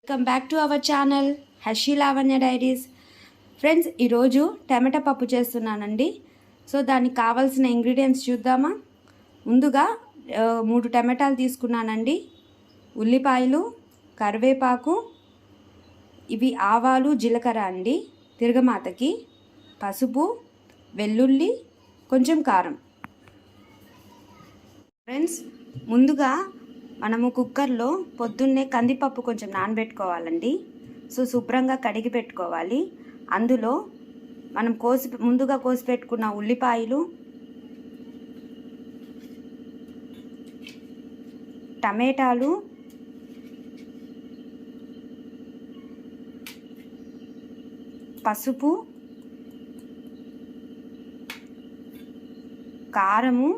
Welcome back to our channel Harshi Lavanya diaries. Friends, ఈరోజు టమాటా పప్పు చేస్తున్నానండి. సో దానికి కావాల్సిన ఇంగ్రీడియంట్స్ చూద్దామా. ముందుగా 3 టమాటాలు తీసుకున్నానండి, ఉల్లిపాయలు, కరివేపాకు, ఇవి ఆవాలు, జీలకర్ర అండి, తిరగమాతకి, పసుపు, వెల్లుల్లి, కొంచెం కారం. ఫ్రెండ్స్, ముందుగా మనము కుక్కర్లో పొద్దున్నే కందిపప్పు కొంచెం నానబెట్టుకోవాలండి. సో శుభ్రంగా కడిగి పెట్టుకోవాలి. అందులో మనం ముందుగా కోసి పెట్టుకున్న ఉల్లిపాయలు, టమాటాలు, పసుపు, కారము,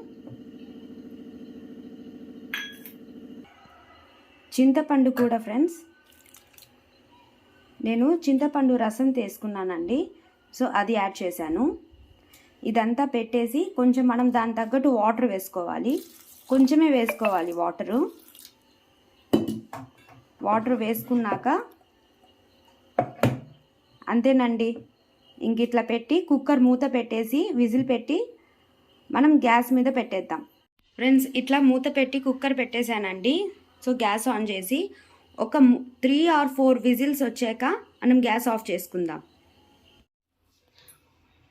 చింతపండు కూడా. ఫ్రెండ్స్, నేను చింతపండు రసం తీసుకున్నానండి. సో అది యాడ్ చేశాను. ఇదంతా పెట్టేసి కొంచెం మనం దాని తగ్గట్టు వాటర్ వేసుకోవాలి. కొంచెమే వేసుకోవాలి వాటర్ వేసుకున్నాక అంతేనండి. ఇంక ఇట్లా పెట్టి కుక్కర్ మూత పెట్టేసి విజిల్ పెట్టి మనం గ్యాస్ మీద పెట్టేద్దాం. ఫ్రెండ్స్, ఇట్లా మూత పెట్టి కుక్కర్ పెట్టేశానండి. సో గ్యాస్ ఆన్ చేసి ఒక 3 or 4 విజిల్స్ వచ్చాక మనం గ్యాస్ ఆఫ్ చేసుకుందాం.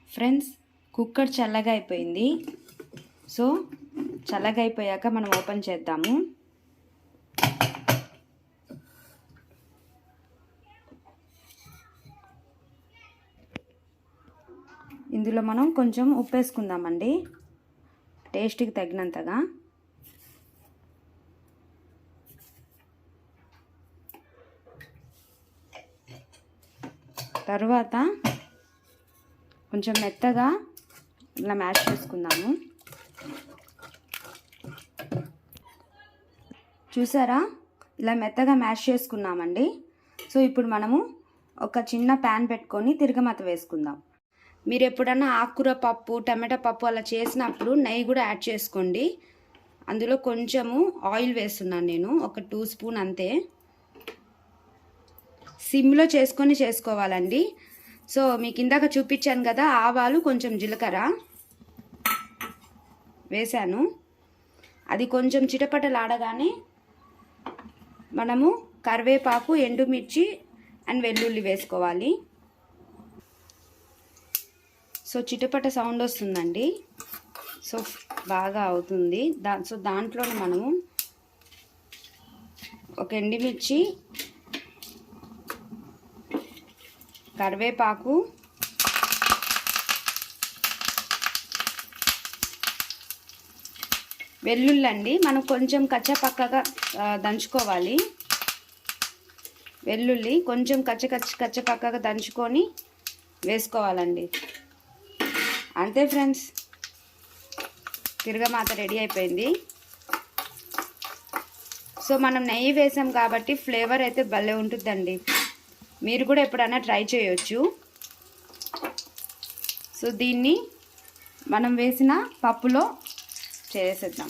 ఫ్రెండ్స్, కుక్కర్ చల్లగా అయిపోయింది. సో చల్లగా అయిపోయాక మనం ఓపెన్ చేద్దాము. ఇందులో మనం కొంచెం ఉప్పు వేసుకుందామండి, టేస్ట్కి తగినంతగా. తర్వాత కొంచెం మెత్తగా ఇలా మ్యాష్ చేసుకుందాము. చూసారా, ఇలా మెత్తగా మ్యాష్ చేసుకున్నామండి. సో ఇప్పుడు మనము ఒక చిన్న ప్యాన్ పెట్టుకొని తిరగమాత వేసుకుందాం. మీరు ఎప్పుడన్నా ఆకుకూర పప్పు, టమాటా పప్పు అలా చేసినప్పుడు నెయ్యి కూడా యాడ్ చేసుకోండి. అందులో కొంచెము ఆయిల్ వేస్తున్నాను నేను, ఒక 2 స్పూన్ అంతే. సిమ్లో చేసుకోవాలండి. సో మీకు ఇందాక చూపించాను కదా, ఆవాలు, కొంచెం జీలకర్ర వేసాను. అది కొంచెం చిటపటలాడగానే మనము కరివేపాకు, ఎండుమిర్చి అండ్ వెల్లుల్లి వేసుకోవాలి. సో చిటపట సౌండ్ వస్తుందండి. సో బాగా అవుతుంది. సో దాంట్లోనే మనము ఒక ఎండుమిర్చి, కరివేపాకు, వెల్లుల్లి అండి మనం కొంచెం కచ్చపక్కగా దంచుకోవాలి. వెల్లుల్లి కొంచెం కచ్చపక్కగా దంచుకొని వేసుకోవాలండి. అంతే ఫ్రెండ్స్, తిరగమాత రెడీ అయిపోయింది. సో మనం నెయ్యి వేసాం కాబట్టి ఫ్లేవర్ అయితే భలే ఉంటుందండి. మీరు కూడా ఎప్పుడైనా ట్రై చేయొచ్చు. సో దీన్ని మనం వేసిన పప్పులో చేసేద్దాం.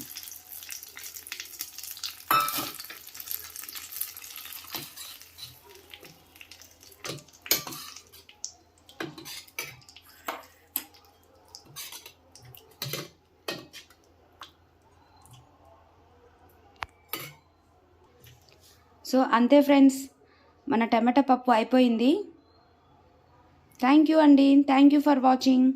సో అంతే ఫ్రెండ్స్, మన టమాటా పప్పు అయిపోయింది. థ్యాంక్ యూ అండి. Thank you for watching.